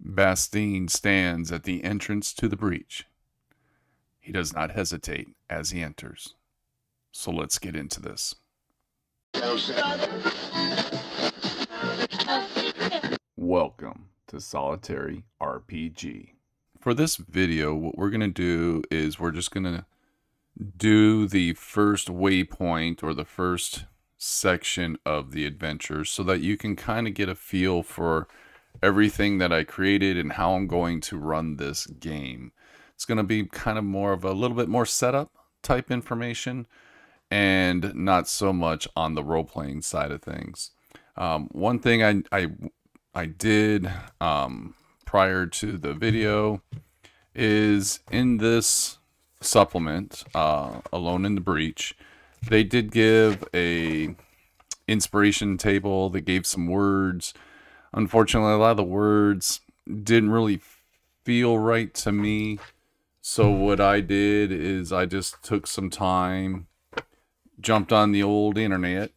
Bastien stands at the entrance to the breach. He does not hesitate as he enters. So let's get into this. Welcome to Solitary RPG. For this video, what we're going to do is we're just going to do the first waypoint or the first section of the adventure so that you can kind of get a feel for everything that I created and how I'm going to run this game. It's going to be kind of more of a little bit more setup type information and not so much on the role-playing side of things. One thing I did prior to the video is in this supplement, Alone in the Breach, they did give a inspiration table. They gave some words. Unfortunately, a lot of the words didn't really feel right to me. So what I did is I just took some time, jumped on the old internet,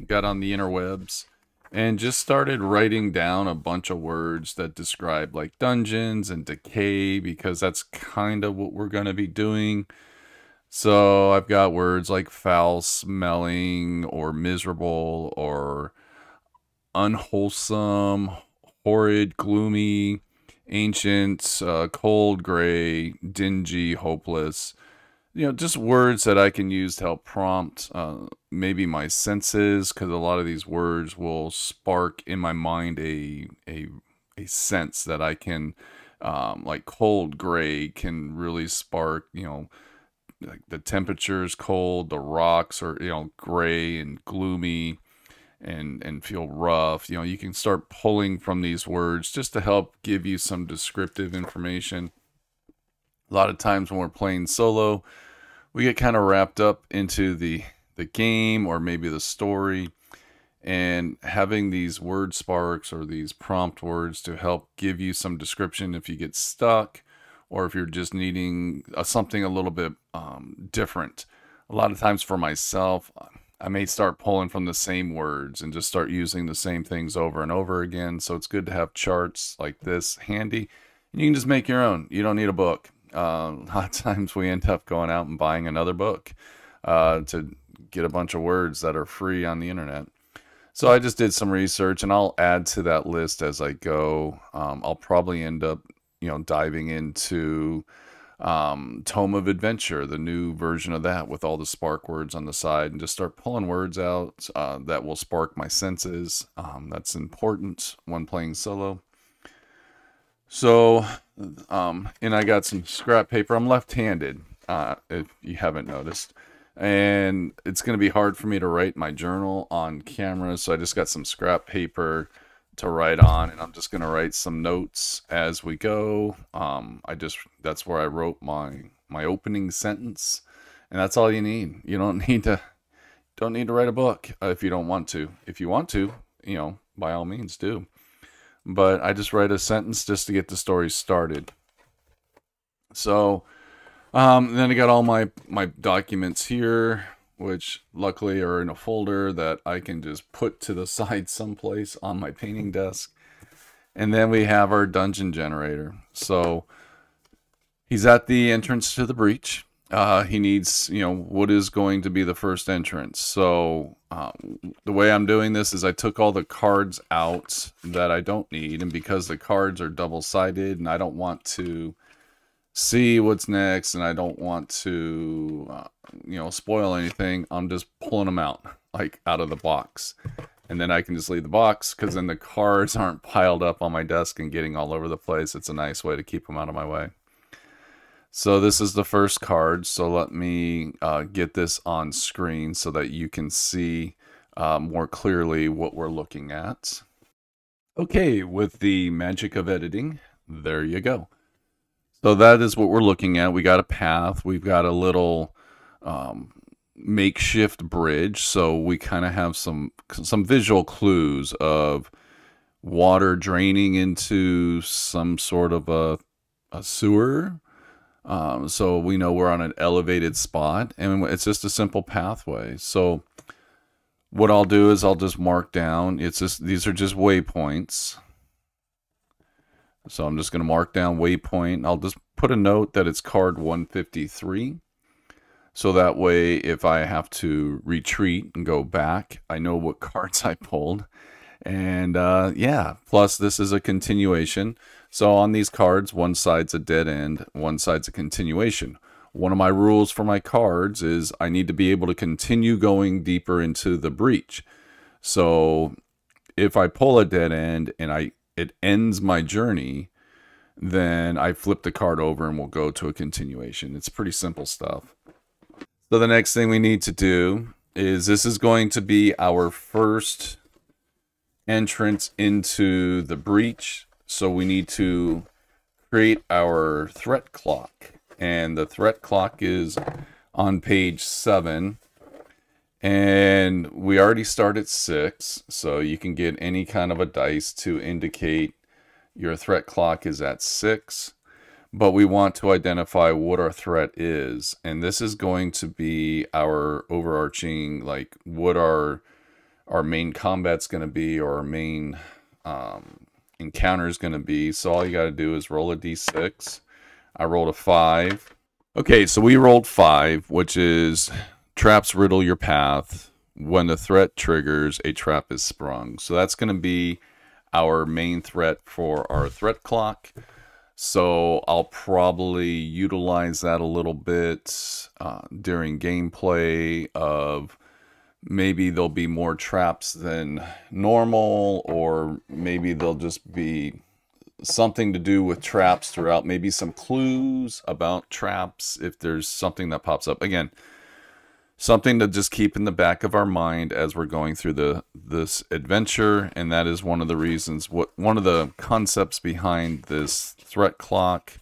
got on the interwebs, and just started writing down a bunch of words that describe like dungeons and decay, because that's kind of what we're going to be doing. So I've got words like foul smelling or miserable or unwholesome, horrid, gloomy, ancient, cold, gray, dingy, hopeless. You know, just words that I can use to help prompt maybe my senses, because a lot of these words will spark in my mind a sense that I can, like cold, gray can really spark, you know, like the temperature is cold, the rocks are, you know, gray and gloomy and feel rough. You know, you can start pulling from these words just to help give you some descriptive information. A lot of times when we're playing solo, we get kind of wrapped up into the game or maybe the story, and having these word sparks or these prompt words to help give you some description if you get stuck, or if you're just needing something a little bit different. A lot of times for myself, I may start pulling from the same words and just start using the same things over and over again. So it's good to have charts like this handy. You can just make your own. You don't need a book. A lot of times we end up going out and buying another book to get a bunch of words that are free on the internet. So I just did some research, and I'll add to that list as I go. I'll probably end up, you know, diving into Tome of Adventure, the new version of that with all the spark words on the side, and just start pulling words out that will spark my senses. That's important when playing solo. So, and I got some scrap paper. I'm left-handed, if you haven't noticed. And it's going to be hard for me to write my journal on camera, so I just got some scrap paper to write on, and I'm just going to write some notes as we go. That's where I wrote my opening sentence, and that's all you need. You don't need to write a book if you don't want to. If you want to, you know, by all means do. But I just write a sentence just to get the story started. So then I got all my documents here, which luckily are in a folder that I can just put to the side someplace on my painting desk. And then we have our dungeon generator. So he's at the entrance to the breach. He needs, you know, what is going to be the first entrance. So the way I'm doing this is I took all the cards out that I don't need. And because the cards are double-sided and I don't want to see what's next, and I don't want to, you know, spoil anything, I'm just pulling them out, like out of the box. And then I can just leave the box, because then the cards aren't piled up on my desk and getting all over the place. It's a nice way to keep them out of my way. So this is the first card. So let me get this on screen so that you can see more clearly what we're looking at. Okay, with the magic of editing, there you go. So that is what we're looking at. We got a path. We've got a little makeshift bridge. So we kind of have some visual clues of water draining into some sort of a sewer. So we know we're on an elevated spot, and it's just a simple pathway. So what I'll do is I'll just mark down. These are just waypoints. So I'm just going to mark down Waypoint. I'll just put a note that it's card 153. So that way, if I have to retreat and go back, I know what cards I pulled. And yeah, plus this is a continuation. So on these cards, one side's a dead end, one side's a continuation. One of my rules for my cards is I need to be able to continue going deeper into the breach. So if I pull a dead end and it ends my journey, then I flip the card over and we'll go to a continuation. It's pretty simple stuff. So the next thing we need to do is this is going to be our first entrance into the breach. So we need to create our threat clock. And the threat clock is on page 7. And we already start at 6. So you can get any kind of a dice to indicate your threat clock is at 6. But we want to identify what our threat is. And this is going to be our overarching, like what our main combat's going to be, or our main encounter is going to be. So all you got to do is roll a d6. I rolled a 5. Okay, so we rolled 5, which is traps riddle your path. When the threat triggers, a trap is sprung. So that's going to be our main threat for our threat clock. So I'll probably utilize that a little bit during gameplay of maybe there'll be more traps than normal, or maybe they'll just be something to do with traps throughout, maybe some clues about traps if there's something that pops up. Again, something to just keep in the back of our mind as we're going through this adventure. And that is one of the reasons, one of the concepts behind this threat clock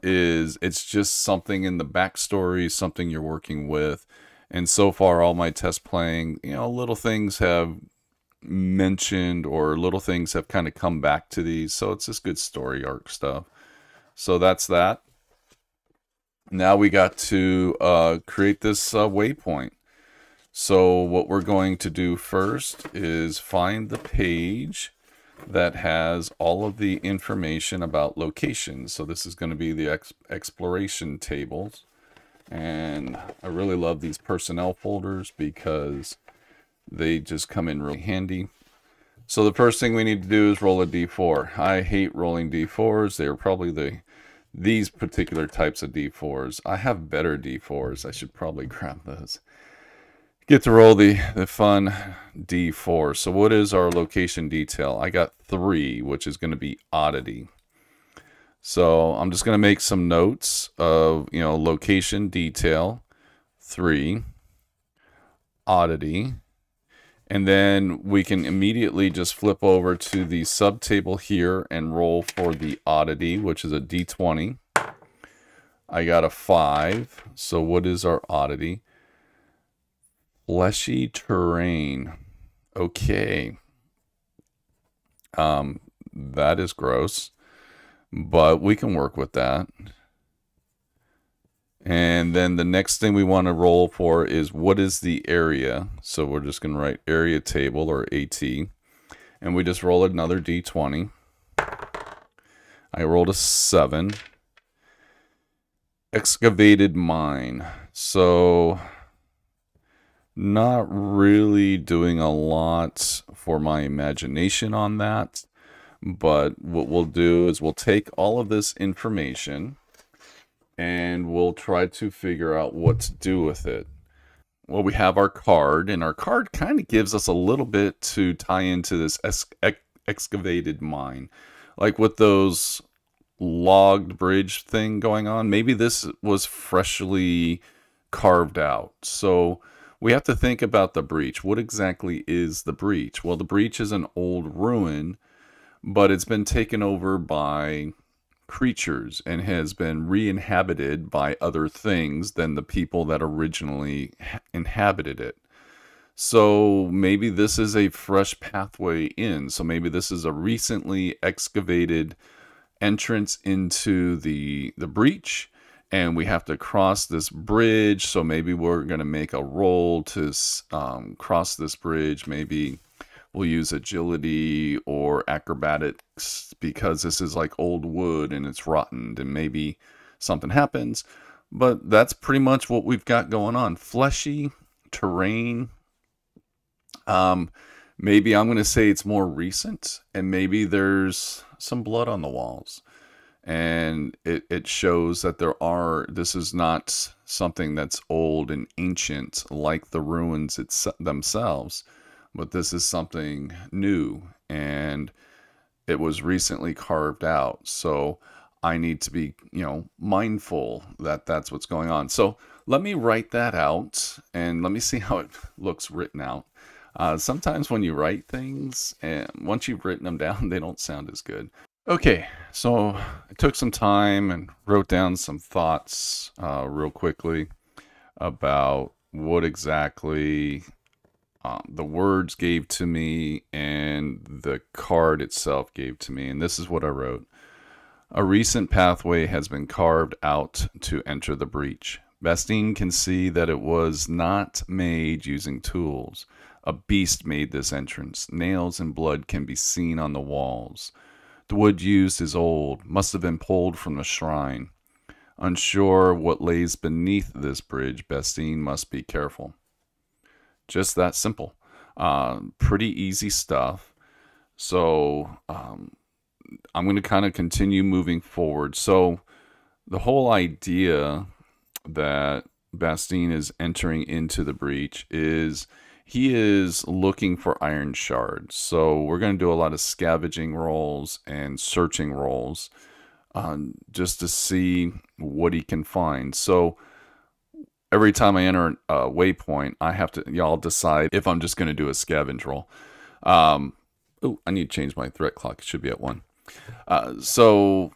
is it's just something in the backstory, something you're working with. And so far, all my test playing, little things have mentioned, or little things have kind of come back to these. So it's just good story arc stuff. So that's that. Now we got to create this waypoint. So what we're going to do first is find the page that has all of the information about locations. So this is going to be the exploration tables. And I really love these personnel folders because they just come in really handy. So the first thing we need to do is roll a d4. I hate rolling d4s. They are probably these particular types of d4s. I have better d4s. I should probably grab those. Get to roll the fun d4. So what is our location detail? I got 3, which is going to be oddity. So I'm just going to make some notes of, location detail, 3, oddity. And then we can immediately just flip over to the subtable here and roll for the oddity, which is a d20. I got a 5. So what is our oddity? Fleshy terrain. Okay. That is gross, but we can work with that. And then the next thing we want to roll for is what is the area. So we're just going to write area table, or AT. And we just roll another d20. I rolled a 7. Excavated mine. So not really doing a lot for my imagination on that. But what we'll do is we'll take all of this information and we'll try to figure out what to do with it. Well, we have our card, and our card kind of gives us a little bit to tie into this excavated mine. Like with those logged bridge thing going on, maybe this was freshly carved out. So we have to think about the breach. What exactly is the breach? Well, the breach is an old ruin, but it's been taken over by creatures and has been re-inhabited by other things than the people that originally inhabited it. So maybe this is a fresh pathway in. So maybe this is a recently excavated entrance into the breach, and we have to cross this bridge. So maybe we're going to make a roll to cross this bridge. Maybe we'll use agility or acrobatics because this is like old wood and it's rotten and maybe something happens. But that's pretty much what we've got going on. Fleshy terrain. Maybe I'm going to say it's more recent, and maybe there's some blood on the walls. And it shows that this is not something that's old and ancient like the ruins themselves, but this is something new, and it was recently carved out. So I need to be, mindful that that's what's going on. So let me write that out and let me see how it looks written out. Sometimes when you write things, and once you've written them down, they don't sound as good. Okay, so I took some time and wrote down some thoughts real quickly about what exactly the words gave to me and the card itself gave to me. And this is what I wrote. A recent pathway has been carved out to enter the breach. Bastine can see that it was not made using tools. A beast made this entrance. Nails and blood can be seen on the walls. The wood used is old, must have been pulled from the shrine. Unsure what lays beneath this bridge, Bastine must be careful. Just that simple. Pretty easy stuff. So I'm going to kind of continue moving forward. So the whole idea that Bastine is entering into the breach is he is looking for iron shards. So we're going to do a lot of scavenging rolls and searching rolls just to see what he can find. So every time I enter a waypoint, I have to, y'all decide if I'm just going to do a scavenge roll. Oh, I need to change my threat clock. It should be at 1. So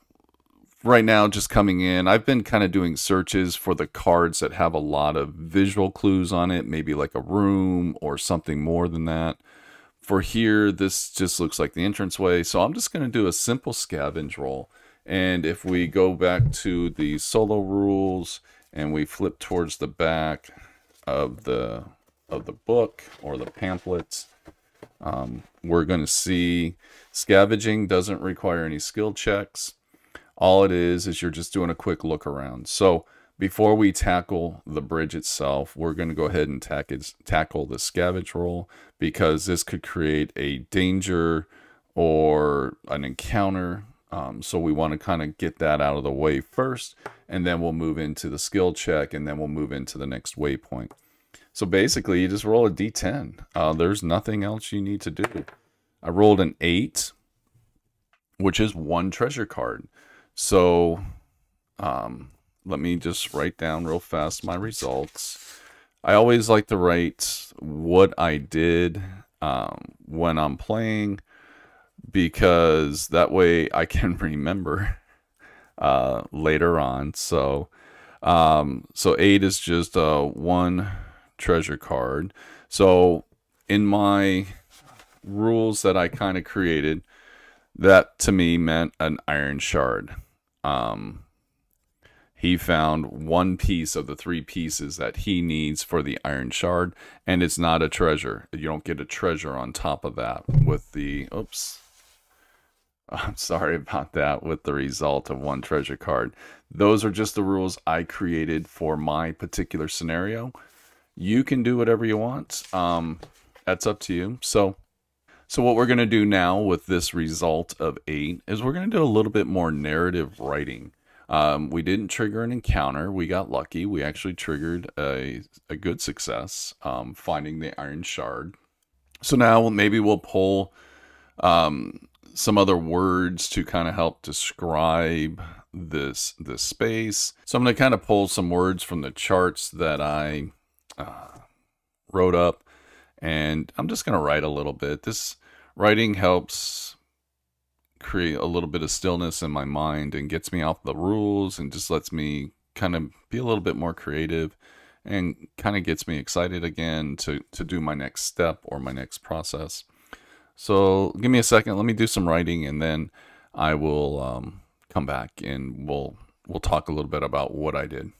right now, just coming in, I've been kind of doing searches for the cards that have a lot of visual clues on it, maybe like a room or something more than that. For here, this just looks like the entranceway, so I'm just going to do a simple scavenge roll. And if we go back to the solo rules and we flip towards the back of the book or the pamphlets, we're going to see scavenging doesn't require any skill checks. All it is you're just doing a quick look around. So before we tackle the bridge itself, we're going to go ahead and tackle the scavenge roll, because this could create a danger or an encounter. So we want to kind of get that out of the way first, and then we'll move into the skill check, and then we'll move into the next waypoint. So basically, you just roll a d10. There's nothing else you need to do. I rolled an 8, which is 1 treasure card. So let me just write down real fast my results. I always like to write what I did when I'm playing, because that way I can remember later on. So 8 is just 1 treasure card. So in my rules that I kind of created, that to me meant an iron shard. He found 1 piece of the 3 pieces that he needs for the iron shard, and it's not a treasure. You don't get a treasure on top of that with the, oops, I'm sorry about that, with the result of 1 treasure card. Those are just the rules I created for my particular scenario. You can do whatever you want. That's up to you. So what we're going to do now with this result of 8 is we're going to do a little bit more narrative writing. We didn't trigger an encounter. We got lucky. We actually triggered a good success, finding the iron shard. So now maybe we'll pull some other words to kind of help describe this space. So I'm going to kind of pull some words from the charts that I wrote up, and I'm just going to write a little bit. This writing helps create a little bit of stillness in my mind and gets me off the rules and just lets me kind of be a little bit more creative and kind of gets me excited again to do my next step or my next process. So give me a second. Let me do some writing, and then I will come back and we'll talk a little bit about what I did.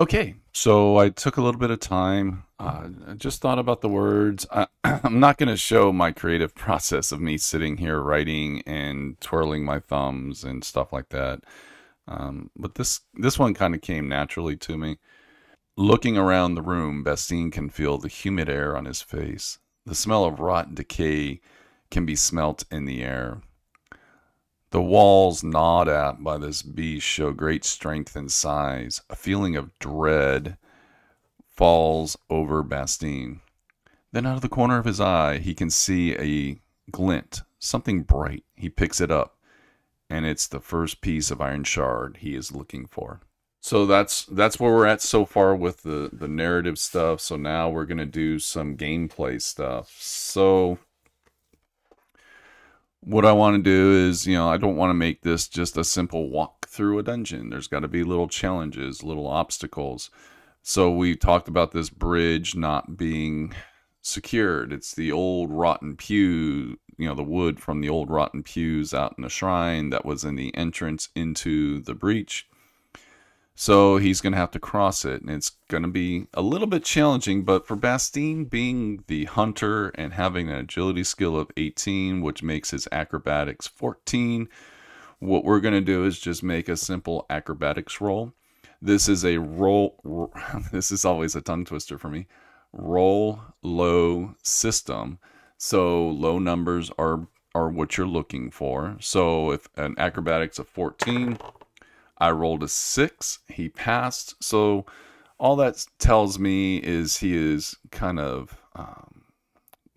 Okay, so I took a little bit of time. I just thought about the words. I'm not going to show my creative process of me sitting here writing and twirling my thumbs and stuff like that. But this one kind of came naturally to me. Looking around the room, Bastien can feel the humid air on his face. The smell of rot and decay can be smelt in the air. The walls gnawed at by this beast show great strength and size. A feeling of dread falls over Bastien. Then out of the corner of his eye, he can see a glint, something bright. He picks it up, and it's the first piece of iron shard he is looking for. So that's where we're at so far with the narrative stuff. So now we're gonna do some gameplay stuff. So what I want to do is, I don't want to make this just a simple walk through a dungeon. There's got to be little challenges, little obstacles. So we talked about this bridge not being secured. It's the old rotten pew, the wood from the old rotten pews out in the shrine that was in the entrance into the breach. So he's going to have to cross it, and it's going to be a little bit challenging, but for Bastien being the hunter and having an agility skill of 18, which makes his acrobatics 14, what we're going to do is just make a simple acrobatics roll. This is a roll, this is always a tongue twister for me, roll low system. So low numbers are what you're looking for. So if an acrobatics of 14, I rolled a 6. He passed. So all that tells me is he is kind of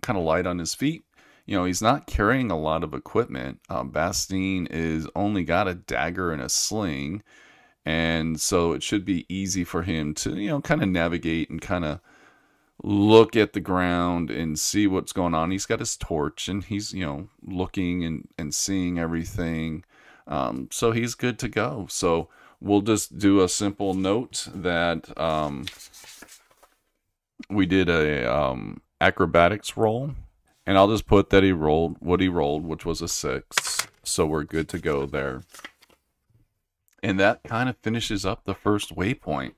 light on his feet. He's not carrying a lot of equipment. Bastien is only got a dagger and a sling, and so it should be easy for him to kind of navigate and kind of look at the ground and see what's going on. He's got his torch, and he's looking and seeing everything. So he's good to go. So we'll just do a simple note that we did a acrobatics roll, and I'll just put that he rolled what he rolled, which was a 6. So we're good to go there. And that kind of finishes up the first waypoint.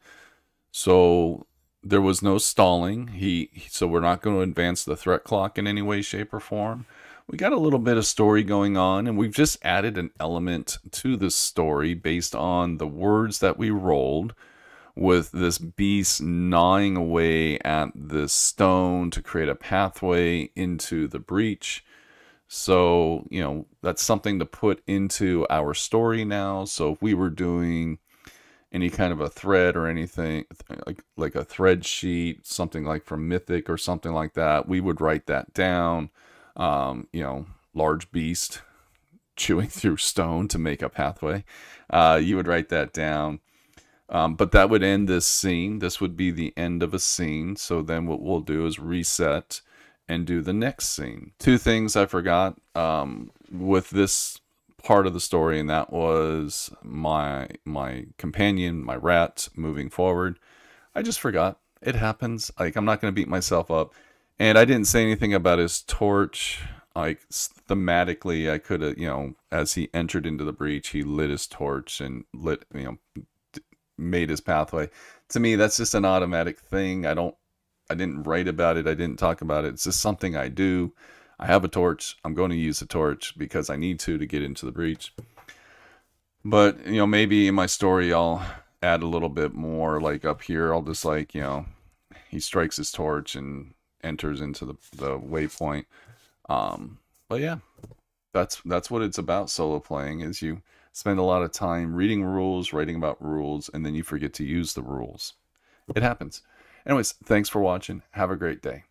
So there was no stalling. So we're not going to advance the threat clock in any way, shape, or form. We got a little bit of story going on, and we've just added an element to this story based on the words that we rolled, with this beast gnawing away at this stone to create a pathway into the breach. So, that's something to put into our story now. So if we were doing any kind of a thread or anything, like a thread sheet, something like from Mythic or something like that, we would write that down. Large beast chewing through stone to make a pathway. You would write that down. But that would end this scene. This would be the end of a scene. So then what we'll do is reset and do the next scene. 2 things I forgot with this part of the story, and that was my companion, my rat, moving forward. I just forgot. It happens. I'm not going to beat myself up. And I didn't say anything about his torch. Thematically, I could have, as he entered into the breach, he lit his torch and made his pathway. To me, that's just an automatic thing. I didn't write about it. I didn't talk about it. It's just something I do. I have a torch. I'm going to use the torch because I need to get into the breach. But, maybe in my story, I'll add a little bit more. Like up here, I'll just he strikes his torch and enters into the waypoint. But yeah, that's what it's about. Solo playing is you spend a lot of time reading rules, writing about rules, and then you forget to use the rules. It happens. Anyways, thanks for watching. Have a great day.